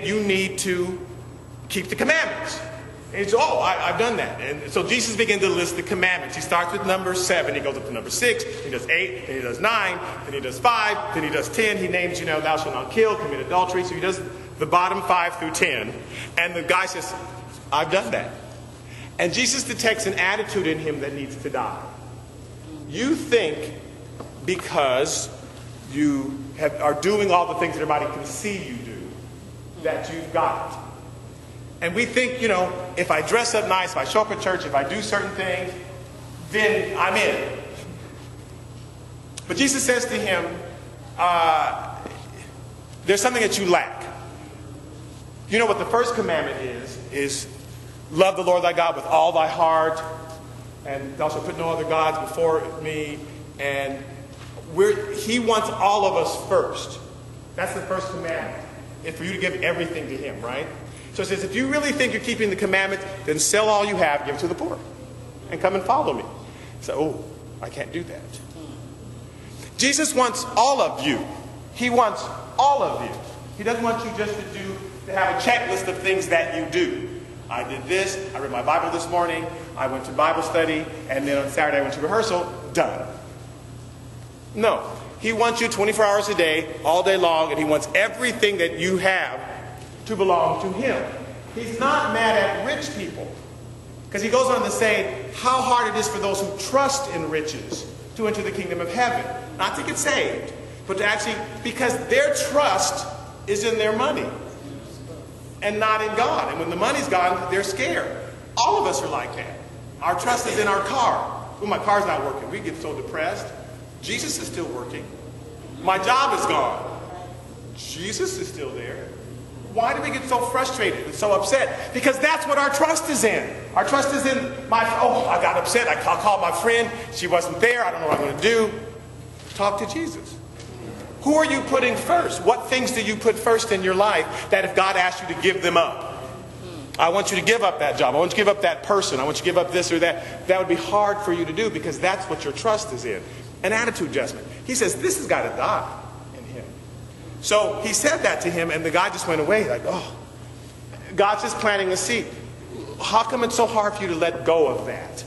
you need to keep the commandments. And he says, oh, I've done that. And so Jesus began to list the commandments. He starts with number 7. He goes up to number 6. He does 8. Then he does 9. Then he does 5. Then he does 10. He names, thou shalt not kill, commit adultery. So he does the bottom 5 through 10. And the guy says, I've done that. And Jesus detects an attitude in him that needs to die. You think because you are doing all the things that everybody can see you do, that you've got it. And we think, if I dress up nice, if I show up at church, if I do certain things, then I'm in. But Jesus says to him, there's something that you lack. You know what the first commandment is love the Lord thy God with all thy heart, and thou shalt put no other gods before me. And he wants all of us first. That's the first commandment. It's for you to give everything to him, right? So it says, if you really think you're keeping the commandments, then sell all you have, give it to the poor, and come and follow me. So, I can't do that. Jesus wants all of you. He wants all of you. He doesn't want you just to have a checklist of things that you do. I did this, I read my Bible this morning, I went to Bible study, and then on Saturday I went to rehearsal, done. No. He wants you 24 hours a day, all day long, and he wants everything that you have to belong to him. He's not mad at rich people, because he goes on to say how hard it is for those who trust in riches to enter the kingdom of heaven. Not to get saved, but to actually, because their trust is in their money and not in God. And when the money's gone, they're scared. All of us are like that. Our trust is in our car. Well, my car's not working. We get so depressed. Jesus is still working. My job is gone. Jesus is still there. Why do we get so frustrated and so upset? Because that's what our trust is in. Our trust is in I got upset. I called my friend. She wasn't there. I don't know what I'm going to do. Talk to Jesus. Who are you putting first? What things do you put first in your life that if God asked you to give them up? I want you to give up that job. I want you to give up that person. I want you to give up this or that. That would be hard for you to do because that's what your trust is in. An attitude adjustment. He says, this has got to die in him. So he said that to him, and the guy just went away like, oh, God's just planting a seed. How come it's so hard for you to let go of that?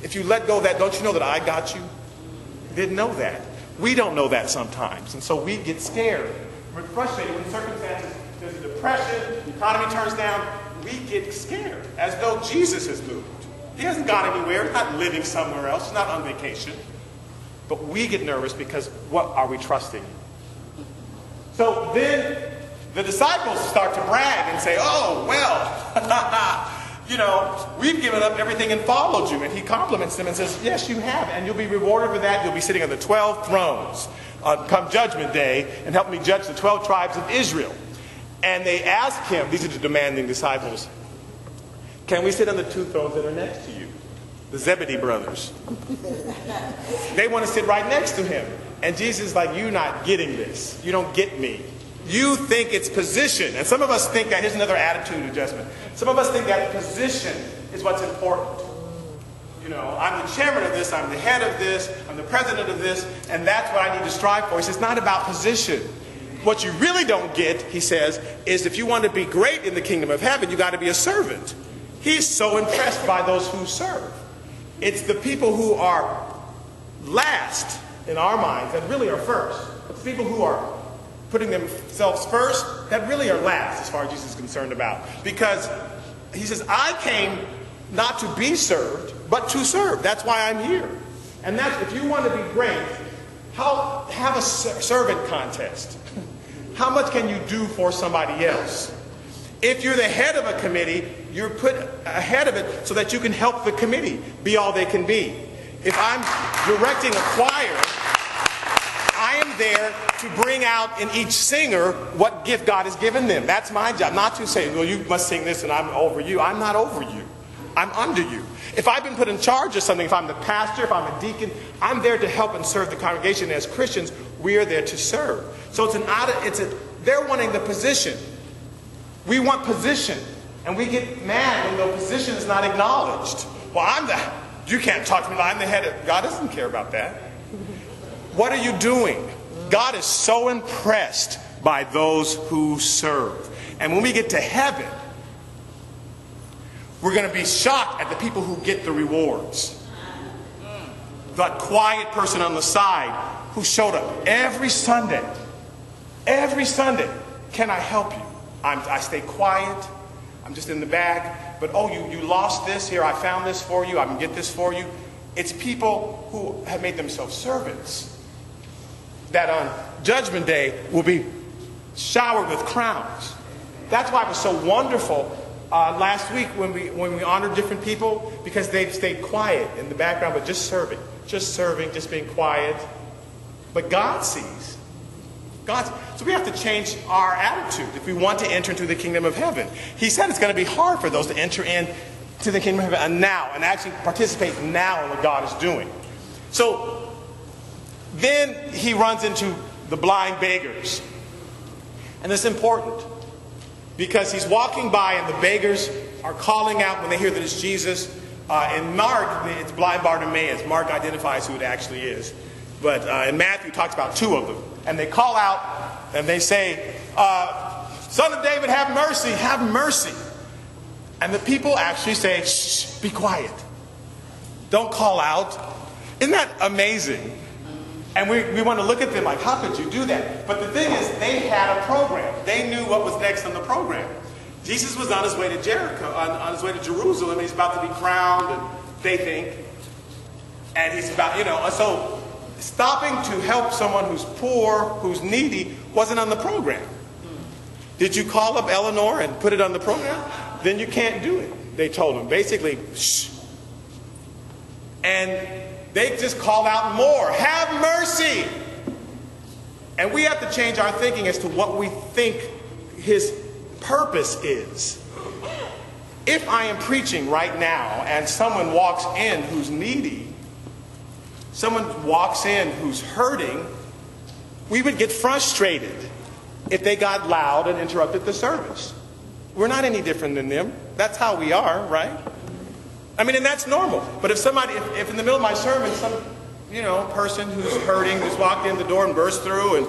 If you let go of that, don't you know that I got you? Didn't know that. We don't know that sometimes, and so we get scared. We're frustrated when circumstances, there's a depression, the economy turns down, we get scared, as though Jesus has moved. He hasn't gone anywhere, he's not living somewhere else, he's not on vacation. But we get nervous because what are we trusting? So then the disciples start to brag and say, oh, well, we've given up everything and followed you. And he compliments them and says, yes, you have. And you'll be rewarded for that. You'll be sitting on the 12 thrones come Judgment Day and help me judge the 12 tribes of Israel. And they ask him, these are the demanding disciples, can we sit on the 2 thrones that are next to you? The Zebedee brothers. They want to sit right next to him. And Jesus is like, you're not getting this. You don't get me. You think it's position. And some of us think that, here's another attitude adjustment. Some of us think that position is what's important. I'm the chairman of this, I'm the head of this, I'm the president of this, and that's what I need to strive for. He says, it's not about position. What you really don't get, he says, is if you want to be great in the kingdom of heaven, you got to be a servant. He's so impressed by those who serve. It's the people who are last in our minds that really are first. It's people who are putting themselves first that really are last as far as Jesus is concerned about. Because he says, I came not to be served, but to serve. That's why I'm here. And that's, if you want to be great, have a servant contest. How much can you do for somebody else? If you're the head of a committee, you're put ahead of it so that you can help the committee be all they can be. If I'm directing a choir, I am there to bring out in each singer what gift God has given them. That's my job. Not to say, well, you must sing this and I'm over you. I'm not over you. I'm under you. If I've been put in charge of something, if I'm the pastor, if I'm a deacon, I'm there to help and serve the congregation. As Christians, we are there to serve. So they're wanting the position. We want position, and we get mad when the position is not acknowledged. Well, you can't talk to me like I'm the head of, God doesn't care about that. What are you doing? God is so impressed by those who serve. And when we get to heaven, we're going to be shocked at the people who get the rewards. That quiet person on the side who showed up every Sunday. Every Sunday. Can I help you? I stay quiet. I'm just in the back. But oh, you lost this. Here, I found this for you. I can get this for you. It's people who have made themselves servants that on Judgment Day will be showered with crowns. That's why it was so wonderful last week when we honored different people, because they stayed quiet in the background, but just serving, just being quiet. But God sees. So we have to change our attitude if we want to enter into the kingdom of heaven. He said it's going to be hard for those to enter into the kingdom of heaven and actually participate now in what God is doing. So then he runs into the blind beggars. And it's important because he's walking by and the beggars are calling out when they hear that it's Jesus. In Mark, it's blind Bartimaeus. Mark identifies who it actually is. But in Matthew, talks about two of them. And they call out and they say, Son of David, have mercy, have mercy. And the people actually say, shh, be quiet. Don't call out. Isn't that amazing? And we want to look at them like, how could you do that? But the thing is, they had a program. They knew what was next on the program. Jesus was on his way to Jericho, on his way to Jerusalem. He's about to be crowned, and they think. And he's about, so stopping to help someone who's poor, who's needy, wasn't on the program. Did you call up Eleanor and put it on the program? Then you can't do it. They told him, basically, shh. And they just called out more, have mercy. And we have to change our thinking as to what we think his purpose is. If I am preaching right now and someone walks in who's needy, someone walks in who's hurting, we would get frustrated if they got loud and interrupted the service. We're not any different than them. That's how we are, right? I mean, and that's normal. But if if in the middle of my sermon, some, person who's hurting, who's walked in the door and burst through and,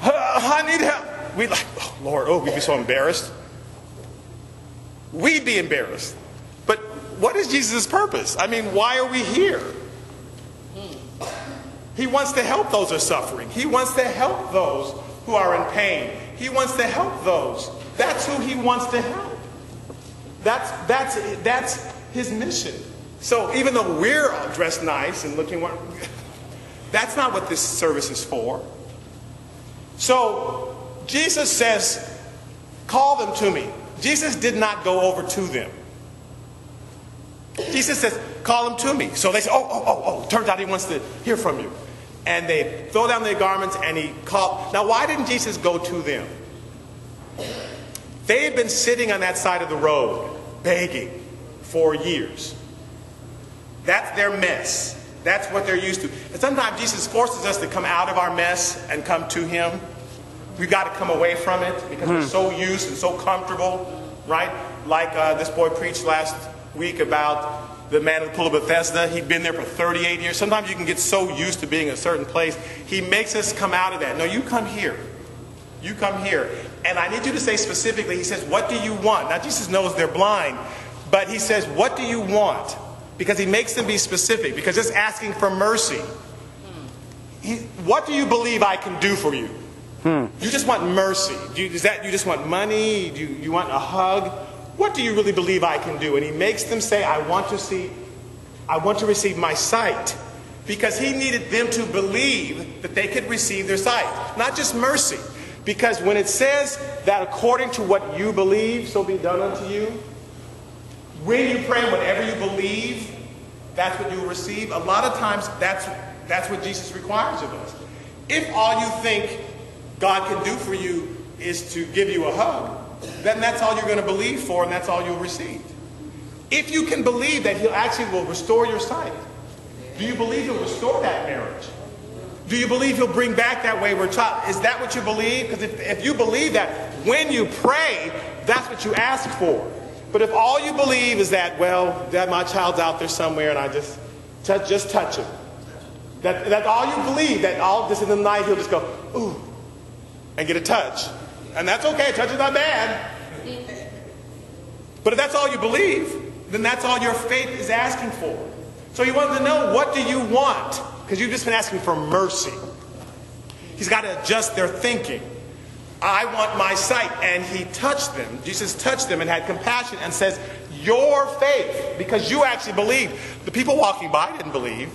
I need help. We'd like, oh, Lord, we'd be so embarrassed. We'd be embarrassed. But what is Jesus' purpose? I mean, why are we here? He wants to help those who are suffering. He wants to help those who are in pain. He wants to help those. That's who he wants to help. That's his mission. So even though we're all dressed nice and looking, that's not what this service is for. So Jesus says, call them to me. Jesus did not go over to them. Jesus says, call them to me. So they say, oh, turns out he wants to hear from you. And they throw down their garments and he called. Now, why didn't Jesus go to them? They had been sitting on that side of the road, begging for years. That's their mess. That's what they're used to. And sometimes Jesus forces us to come out of our mess and come to him. We've got to come away from it because we're so used and so comfortable, right? Like this boy preached last week about the man at the pool of Bethesda. He'd been there for 38 years. Sometimes you can get so used to being in a certain place. He makes us come out of that. No, you come here. You come here. And I need you to say specifically, he says, what do you want? Now, Jesus knows they're blind, but he says, what do you want? Because he makes them be specific, because it's asking for mercy. What do you believe I can do for you? You just want mercy. You just want money? You want a hug? What do you really believe I can do? And he makes them say, I want to receive my sight. Because he needed them to believe that they could receive their sight. Not just mercy. Because when it says that according to what you believe, so be done unto you, when you pray whatever you believe, that's what you will receive. A lot of times, that's what Jesus requires of us. If all you think God can do for you is to give you a hug, then that's all you're going to believe for, and that's all you'll receive. If you can believe that he actually will restore your sight, do you believe he'll restore that marriage? Do you believe he'll bring back that wayward child? Is that what you believe? Because if you believe that, when you pray, that's what you ask for. But if all you believe is that, well, that my child's out there somewhere and I just touch him. That's all you believe, that all this in the night he'll just go, ooh, and get a touch. And that's okay. Touch is not bad. But if that's all you believe, then that's all your faith is asking for. So he wanted to know, what do you want? Because you've just been asking for mercy. He's got to adjust their thinking. I want my sight. And he touched them. Jesus touched them and had compassion and says, your faith, because you actually believed. The people walking by didn't believe.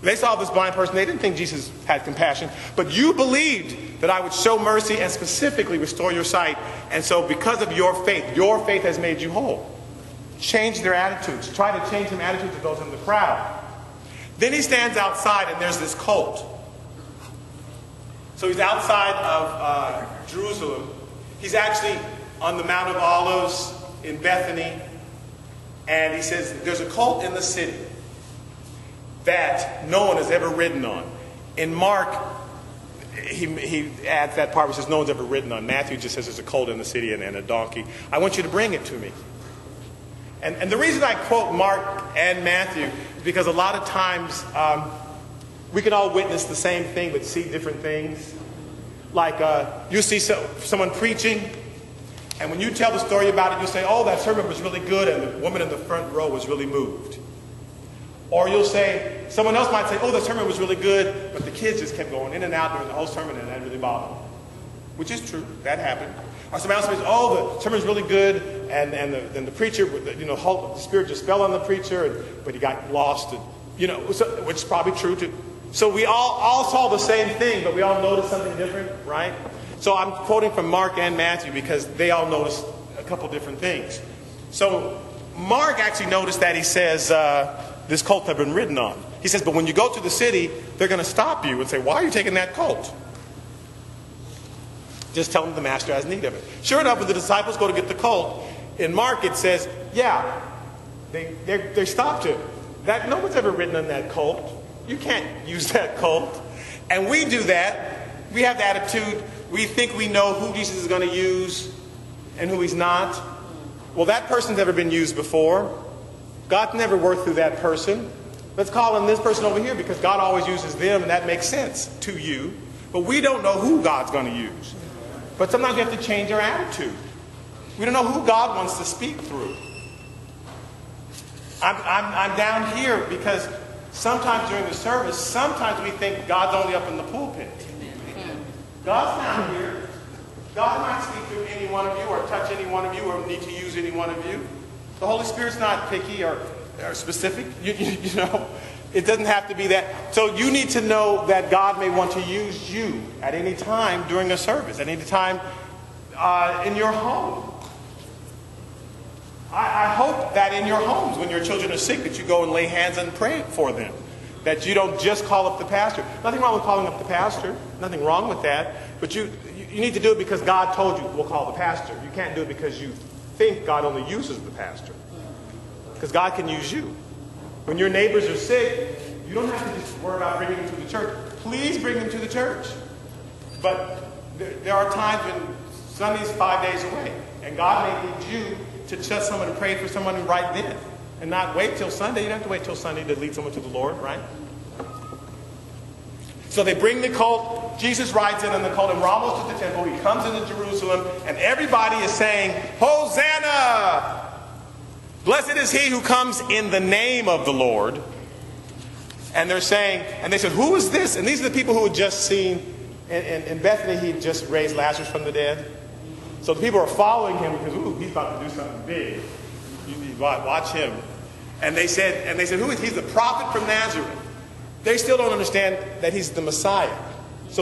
They saw this blind person. They didn't think Jesus had compassion. But you believed that I would show mercy and specifically restore your sight. And so because of your faith has made you whole. Change their attitudes. Try to change some attitudes of those in the crowd. Then he stands outside and there's this colt. So he's outside of Jerusalem. He's actually on the Mount of Olives in Bethany. And he says, there's a colt in the city that no one has ever ridden on. In Mark, he adds that part where he says no one's ever ridden on. Matthew just says there's a colt in the city and a donkey. I want you to bring it to me. And the reason I quote Mark and Matthew is because a lot of times we can all witness the same thing but see different things. Like you see someone preaching, and when you tell the story about it, you'll say, oh, that sermon was really good and the woman in the front row was really moved. Or you'll say, someone else might say, oh, the sermon was really good, but the kids just kept going in and out during the whole sermon and that really bothered them. Which is true. That happened. Or somebody else says, oh, the sermon's really good, and then the preacher, the Spirit just fell on the preacher, but he got lost, which is probably true too. So we all saw the same thing, but we all noticed something different, right? So I'm quoting from Mark and Matthew because they all noticed a couple different things. So Mark actually noticed that he says, this colt had been ridden on. He says, but when you go to the city, they're going to stop you and say, why are you taking that colt? Just tell them the master has need of it. Sure enough, when the disciples go to get the colt, in Mark it says, yeah, they stopped him. No one's ever ridden on that colt. You can't use that colt. And we do that. We have the attitude, we think we know who Jesus is going to use and who he's not. Well, that person's never been used before. God's never worked through that person. Let's call him this person over here because God always uses them and that makes sense to you. But we don't know who God's going to use. But sometimes we have to change our attitude. We don't know who God wants to speak through. I'm down here because sometimes during the service, sometimes we think God's only up in the pulpit. God's down here. God might speak through any one of you or touch any one of you or need to use any one of you. The Holy Spirit's not picky or specific. You know, it doesn't have to be that. So you need to know that God may want to use you at any time during a service, at any time in your home. I hope that in your homes, when your children are sick, that you go and lay hands and pray for them. That you don't just call up the pastor. Nothing wrong with calling up the pastor. Nothing wrong with that. But you need to do it because God told you, we'll call the pastor. You can't do it because you think God only uses the pastor. Because God can use you. When your neighbors are sick, you don't have to just worry about bringing them to the church. Please bring them to the church. But there are times when Sunday's 5 days away. And God may need you to touch someone and pray for someone right then. And not wait till Sunday. You don't have to wait till Sunday to lead someone to the Lord, right? So they bring the colt. Jesus rides in on the colt, and we're almost at the temple. He comes into Jerusalem, and everybody is saying, Hosanna! Blessed is he who comes in the name of the Lord. And they're saying, and they said, who is this? And these are the people who had just seen, in Bethany, he just raised Lazarus from the dead. So the people are following him because, ooh, he's about to do something big. You watch him. And they said, who is he? He's the prophet from Nazareth. They still don't understand that he's the Messiah.